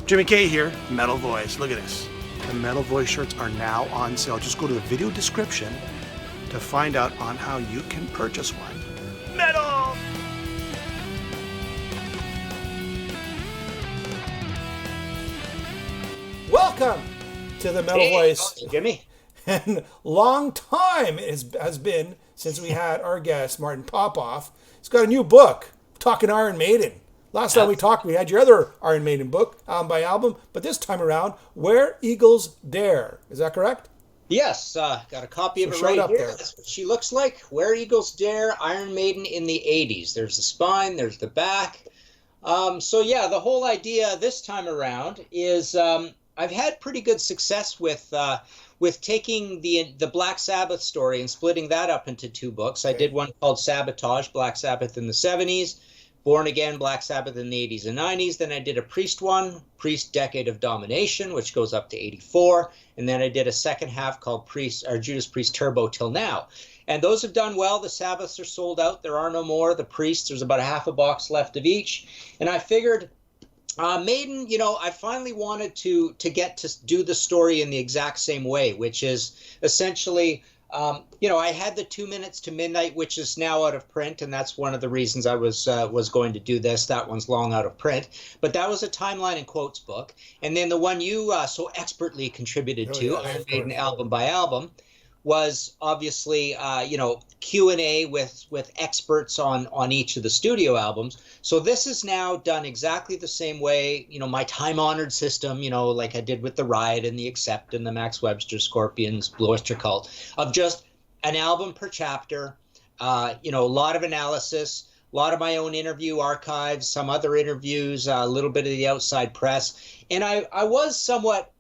Jimmy K here, Metal Voice. Look at this. The Metal Voice shirts are now on sale. Just go to the video description to find out on how you can purchase one. Metal! Welcome to the Metal Voice. Jimmy. And long time has been since we had our guest, Martin Popoff. He's got a new book, Talking Iron Maiden. Last time we talked, we had your other Iron Maiden book, album by album, but this time around, Where Eagles Dare. Is that correct? Yes, got a copy of it right here. That's what she looks like. Where Eagles Dare, Iron Maiden in the 80s. There's the spine, there's the back. So yeah, the whole idea this time around is I've had pretty good success with taking the Black Sabbath story and splitting that up into two books. I did one called Sabotage, Black Sabbath in the 70s. Born Again, Black Sabbath in the 80s and 90s. Then I did a Priest one, Priest Decade of Domination, which goes up to 84. And then I did a second half called Judas Priest Turbo Till Now. And those have done well. The Sabbaths are sold out. There are no more. The Priests, there's about a half a box left of each. And I figured Maiden, I finally wanted to get to do the story in the exact same way, which is essentially... I had the 2 Minutes to Midnight, which is now out of print, and that's one of the reasons I was going to do this. That one's long out of print, but that was a timeline and quotes book. And then the one you so expertly contributed to, Iron Maiden album by album, was obviously Q&A with experts on each of the studio albums. So this is now done exactly the same way, my time-honored system, like I did with The Riot and The Accept and the Max Webster Scorpions, Blue Oyster Cult, of just an album per chapter, a lot of analysis, a lot of my own interview archives, some other interviews, a little bit of the outside press. And I was somewhat...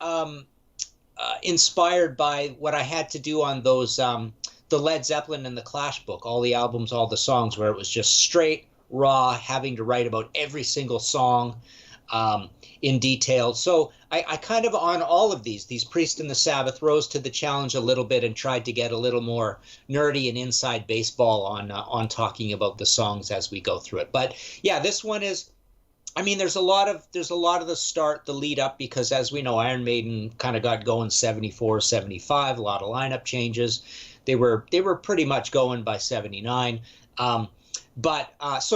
inspired by what I had to do on those the Led Zeppelin and the Clash book, all the albums, all the songs, where it was just straight raw, having to write about every single song in detail. So I kind of, on all of these Priest and the Sabbath, rose to the challenge a little bit and tried to get a little more nerdy and inside baseball on talking about the songs as we go through it. But yeah, this one is, there's a lot of the lead up, because as we know, Iron Maiden kind of got going 74, 75, a lot of lineup changes. They were pretty much going by 79. So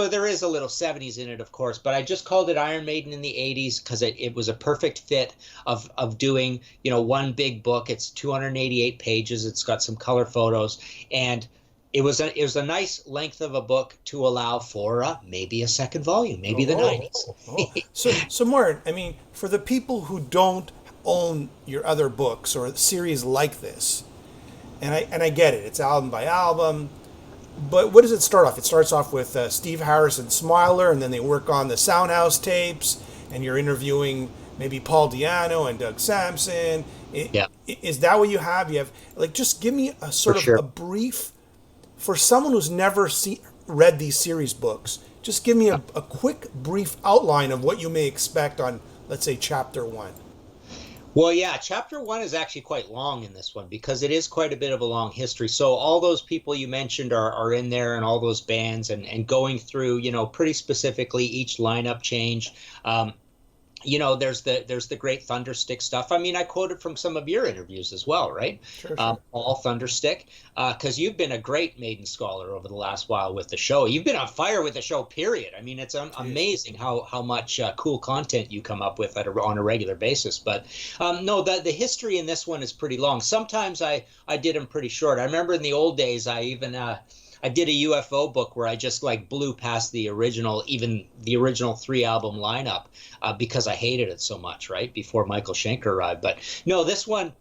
there is a little 70s in it, of course, but I just called it Iron Maiden in the 80s because it was a perfect fit of doing, one big book. It's 288 pages. It's got some color photos, and it was a nice length of a book to allow for maybe a second volume, maybe the 90s. So Martin, for the people who don't own your other books or series like this, and I get it, it's album by album, but what does it start off? It starts off with Steve Harrison Smiler, and then they work on the Soundhouse tapes, and you're interviewing maybe Paul Di'Anno and Doug Sampson. Is that what you have? You have, just give me a sort of a brief... For someone who's never read these series books, just give me a quick, brief outline of what you may expect on, let's say, Chapter 1. Well, yeah, Chapter 1 is actually quite long in this one because it is quite a bit of a long history. So all those people you mentioned are in there, and all those bands, and going through, pretty specifically each lineup change. There's the great Thunderstick stuff. I quoted from some of your interviews as well, right? Sure. All Thunderstick, because you've been a great Maiden scholar over the last while with the show. You've been on fire with the show, period. It's amazing how much cool content you come up with on a regular basis. But no, the history in this one is pretty long. Sometimes I did them pretty short. I remember in the old days, I even... I did a UFO book where I just blew past the original 3-album lineup because I hated it so much, right, before Michael Schenker arrived. But no, this one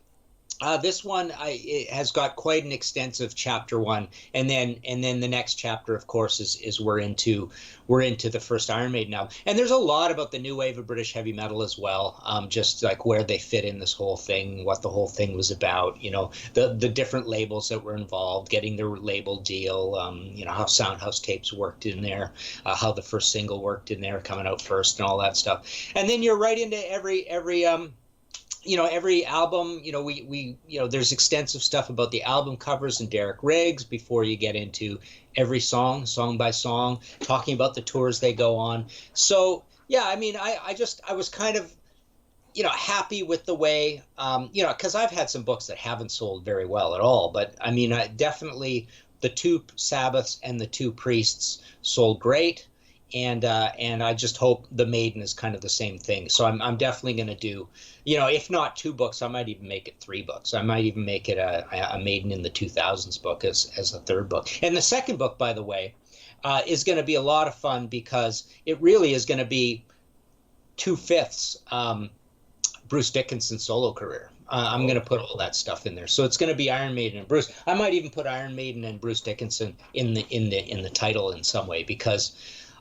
it has got quite an extensive Chapter 1, and then the next chapter, of course, is we're into the first Iron Maiden album, and there's a lot about the new wave of British heavy metal as well, just where they fit in this whole thing, what the whole thing was about, the different labels that were involved, getting their label deal, how Soundhouse tapes worked in there, how the first single worked in there, coming out first, and all that stuff, and then you're right into every album, we there's extensive stuff about the album covers and Derek Riggs before you get into every song by song, talking about the tours they go on. So, yeah, I was kind of happy with the way, because I've had some books that haven't sold very well at all. But I mean, definitely the two Sabbaths and the two Priests sold great. And I just hope the Maiden is kind of the same thing. So I'm definitely going to do, if not 2 books, I might even make it 3 books. I might even make it a Maiden in the 2000s book as a 3rd book. And the 2nd book, by the way, is going to be a lot of fun because it really is going to be 2/5 Bruce Dickinson's solo career. I'm going to put all that stuff in there. So it's going to be Iron Maiden and Bruce. I might even put Iron Maiden and Bruce Dickinson in the title in some way because.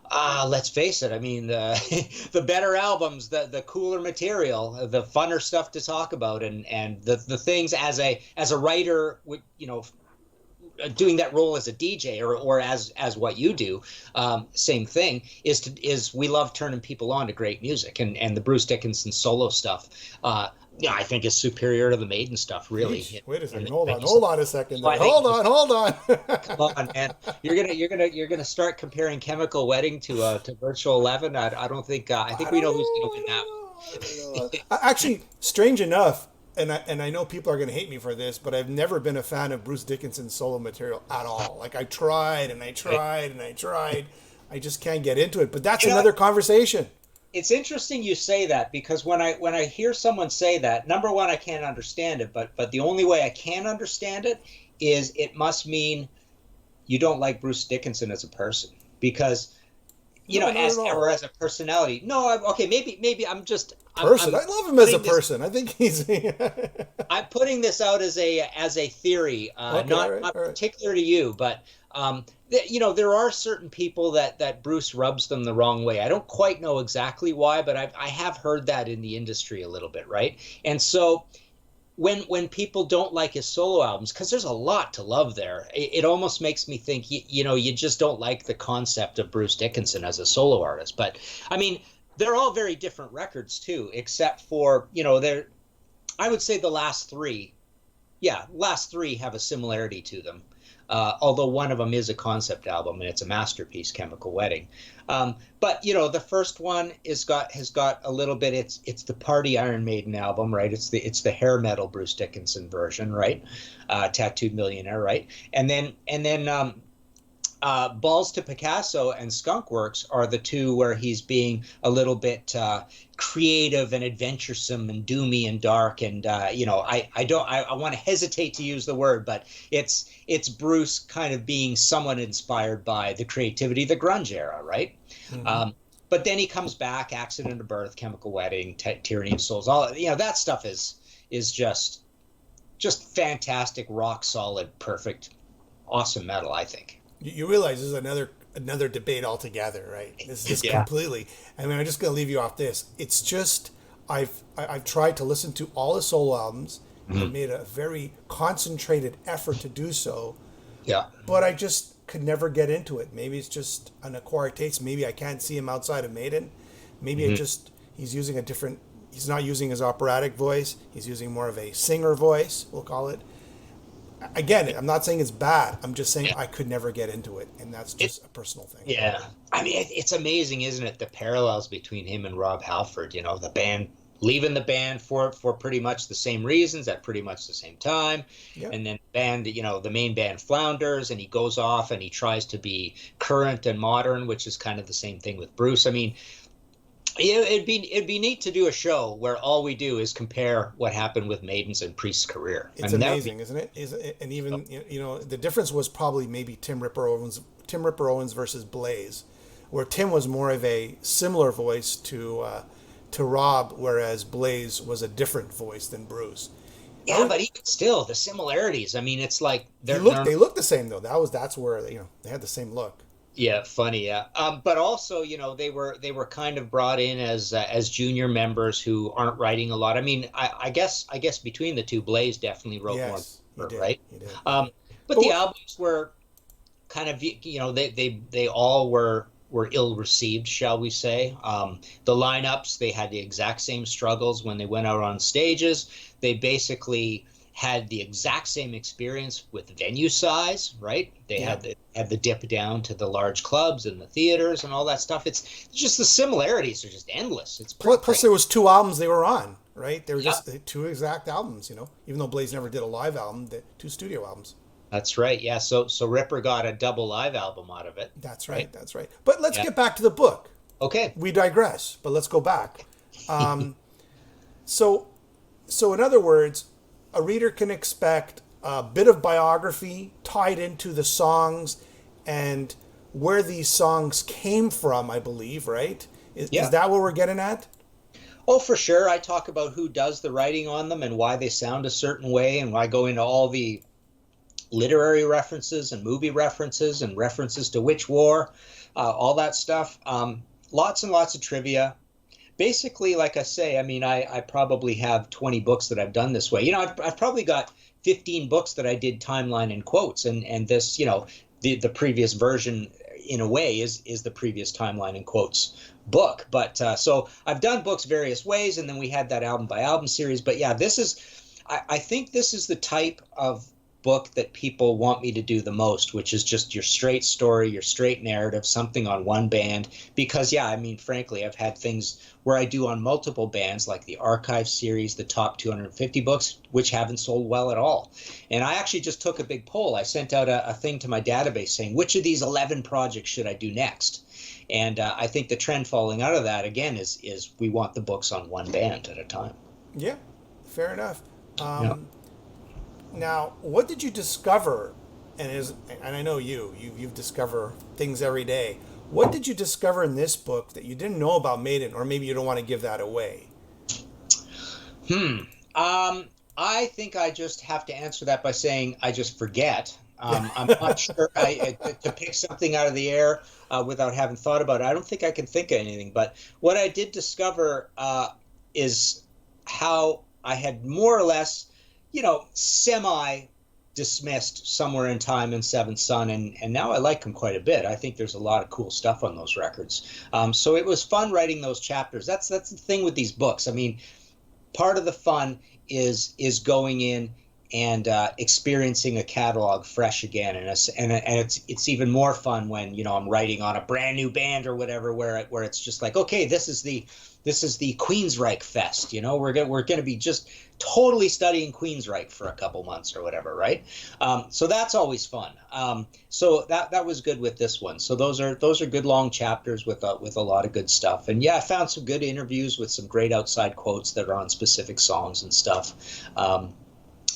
Let's face it. I mean, the better albums, the cooler material, the funner stuff to talk about, and the things as a writer, doing that role as a DJ or as what you do, same thing is we love turning people on to great music, and the Bruce Dickinson solo stuff. I think is superior to the Maiden stuff, really. Wait a second. Hold on a second. Hold on. Come on, man. You're gonna start comparing Chemical Wedding to Virtual 11. I don't think. I think we know who's gonna win that. Actually, strange enough, and I know people are gonna hate me for this, but I've never been a fan of Bruce Dickinson's solo material at all. Like I tried. I just can't get into it. But that's another conversation. It's interesting you say that because when I hear someone say that, number one, I can't understand it, but the only way I can understand it is it must mean you don't like Bruce Dickinson as a person because as a personality. No, okay, maybe I'm just person. I love him as a person. I think he's. I'm putting this out as a theory, not particular to you, but there are certain people that Bruce rubs them the wrong way. I don't quite know exactly why, but I have heard that in the industry a little bit, right? And so when people don't like his solo albums, because there's a lot to love there, it almost makes me think, you just don't like the concept of Bruce Dickinson as a solo artist. But I mean, they're all very different records too, except for, I would say the last three have a similarity to them. Although one of them is a concept album and it's a masterpiece, Chemical Wedding. But the first one has got a little bit. It's the Party Iron Maiden album, right? It's the hair metal Bruce Dickinson version, right? Tattooed Millionaire, right? And then Balls to Picasso and Skunk Works are the two where he's being a little bit creative and adventuresome and doomy and dark, and I want to hesitate to use the word, but it's Bruce kind of being somewhat inspired by the creativity of the grunge era, right? Mm-hmm. But then he comes back, Accident of Birth, Chemical Wedding, Tyranny of Souls, all that stuff is just fantastic, rock solid, perfect, awesome metal, I think. You realize this is another debate altogether, right? This is completely. I mean, I'm just going to leave you off this. It's just I've tried to listen to all the solo albums. Mm-hmm. I've made a very concentrated effort to do so. Yeah. But I just could never get into it. Maybe it's just an acquired taste. Maybe I can't see him outside of Maiden. Maybe he's using a different. He's not using his operatic voice. He's using more of a singer voice, we'll call it. Again, I'm not saying it's bad. I'm just saying I could never get into it, and that's just a personal thing. Yeah. I mean, it's amazing, isn't it, the parallels between him and Rob Halford, the band, leaving the band for pretty much the same reasons at pretty much the same time. Yep. And then the main band flounders, and he goes off and he tries to be current and modern, which is kind of the same thing with Bruce. I mean, it'd be neat to do a show where all we do is compare what happened with Maiden's and Priest's career. It's amazing, isn't it? And even the difference was probably maybe Tim Ripper Owens versus Blaze, where Tim was more of a similar voice to Rob, whereas Blaze was a different voice than Bruce. Yeah, but even still, the similarities. I mean, it's like they look the same though. That's where they had the same look. Yeah, funny, yeah. But also, they were kind of brought in as junior members who aren't writing a lot. I mean, I guess between the two, Blaze definitely wrote more, right? He did. But the albums were kind of, they all were ill received, shall we say? The lineups, they had the exact same struggles when they went out on stages. They basically had the exact same experience with venue size, right? They had had the dip down to the large clubs and the theaters and all that stuff. It's just the similarities are just endless. It's plus there was 2 albums they were on, right? They were just 2 exact albums, even though Blaze never did a live album, 2 studio albums. That's right. Yeah. So Ripper got a double live album out of it. That's right. That's right. But let's get back to the book. Okay. We digress, but let's go back. So in other words, a reader can expect a bit of biography tied into the songs and where these songs came from, I believe, right? Is that what we're getting at? Oh, for sure. I talk about who does the writing on them and why they sound a certain way, and I go into all the literary references and movie references and references to which war, all that stuff. Lots and lots of trivia. Basically, like I say, I mean, I probably have 20 books that I've done this way. I've probably got 15 books that I did timeline and quotes, and this, the previous version in a way is the previous timeline and quotes book. But so I've done books various ways, and then we had that album by album series. But yeah, I think this is the type of book that people want me to do the most, which is just your straight story, your straight narrative, something on one band. Because frankly, I've had things where I do on multiple bands, like the archive series, the top 250 books, which haven't sold well at all. And I actually just took a big poll. I sent out a thing to my database saying, which of these 11 projects should I do next? And I think the trend falling out of that, again, is we want the books on one band at a time. Yeah, fair enough. Now, what did you discover? And I know you discover things every day. What did you discover in this book that you didn't know about Maiden, or maybe you don't want to give that away? I think I just have to answer that by saying I just forget. I'm not sure to pick something out of the air without having thought about it. I don't think I can think of anything. But what I did discover is how I had more or less, semi-dismissed Somewhere in Time and Seventh Son, and now I like them quite a bit. I think there's a lot of cool stuff on those records. So it was fun writing those chapters. That's the thing with these books. I mean, part of the fun is going in and experiencing a catalog fresh again, and it's even more fun when I'm writing on a brand new band or whatever, where it's just like, okay, this is the Queensryche Fest. We're going to be just totally studying Queensryche for a couple months or whatever, right? So that's always fun. So that was good with this one. So those are good long chapters with a lot of good stuff. And yeah, I found some good interviews with some great outside quotes that are on specific songs and stuff.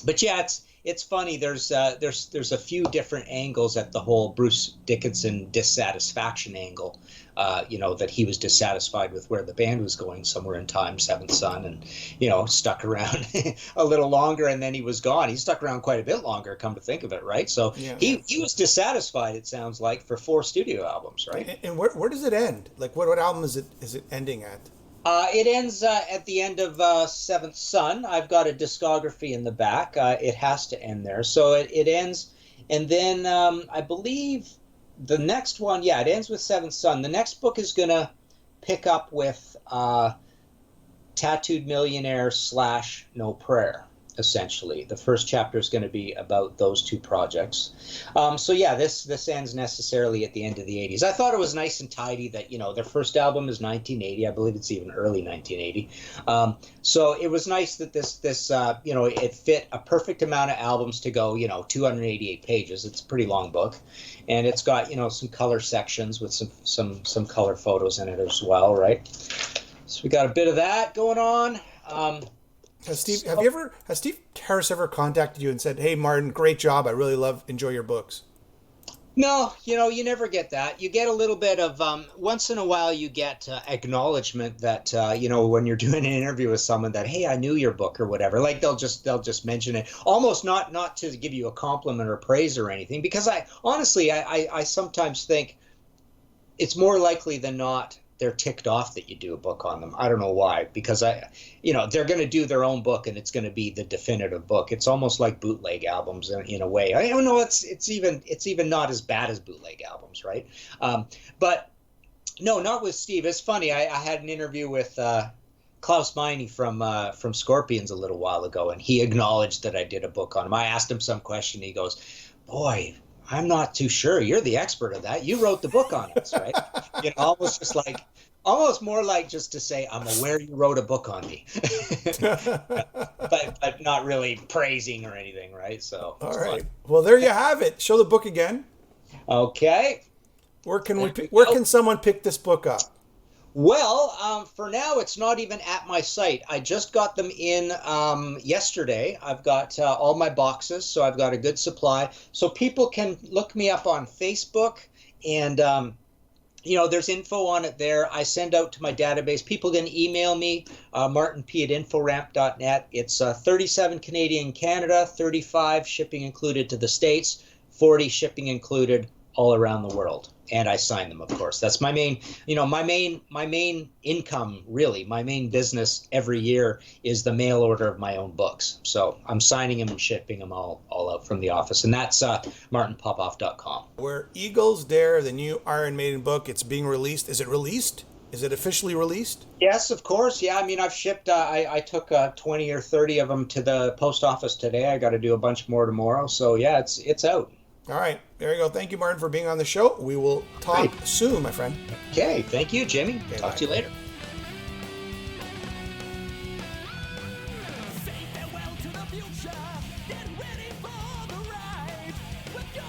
But yeah, it's funny. There's a few different angles at the whole Bruce Dickinson dissatisfaction angle. That he was dissatisfied with where the band was going, Somewhere in Time, Seventh Son, and stuck around a little longer, and then he was gone. He stuck around quite a bit longer, come to think of it, right? So yeah. He was dissatisfied, it sounds like, for 4 studio albums, right? And where does it end? Like what album is it ending at? It ends at the end of Seventh Son. I've got a discography in the back. It has to end there. So it ends, and then I believe the next one, it ends with Seventh Son. The next book is going to pick up with Tattooed Millionaire / No Prayer, essentially. The first chapter is going to be about those 2 projects. So yeah, this ends necessarily at the end of the 80s. I thought it was nice and tidy that, their first album is 1980. I believe it's even early 1980. So it was nice that this it fit a perfect amount of albums to go, 288 pages. It's a pretty long book. And it's got, some color sections with some color photos in it as well, right? So we got a bit of that going on. Has Steve Harris ever contacted you and said, "Hey, Martin, great job. I really enjoy your books"? No, you never get that. You get a little bit of once in a while. You get acknowledgement that when you're doing an interview with someone that, hey, I knew your book or whatever. Like they'll just mention it, almost not to give you a compliment or praise or anything. Because I sometimes think it's more likely than not they're ticked off that you do a book on them. I don't know why, because they're going to do their own book and it's going to be the definitive book. It's almost like bootleg albums in a way. I don't know. It's even not as bad as bootleg albums, right? But no, not with Steve. It's funny. I had an interview with Klaus Meine from Scorpions a little while ago, and he acknowledged that I did a book on him. I asked him some question. He goes, "Boy, I'm not too sure. You're the expert of that. You wrote the book on this, right? Almost more like just to say, I'm aware you wrote a book on me, but not really praising or anything, right? So, all right. Well, there you have it. Show the book again. Okay. Where can someone pick this book up? Well, for now, it's not even at my site. I just got them in yesterday. I've got all my boxes, so I've got a good supply. So people can look me up on Facebook, and there's info on it there. I send out to my database. People can email me, martinp@inforamp.net. It's 37 Canadian Canada, 35 shipping included to the States, 40 shipping included all around the world. And I sign them, of course. That's my main, my main income, really. My main business every year is the mail order of my own books. So I'm signing them and shipping them all out from the office. And that's martinpopoff.com. Where Eagles Dare, the new Iron Maiden book, it's being released. Is it released? Is it officially released? Yes, of course. Yeah, I mean, I've shipped, I took 20 or 30 of them to the post office today. I got to do a bunch more tomorrow. So yeah, it's out. All right, there you go. Thank you, Martin, for being on the show. We will talk soon, my friend. Okay, thank you, Jimmy. Okay, talk to you later. Say farewell to the future. Get ready for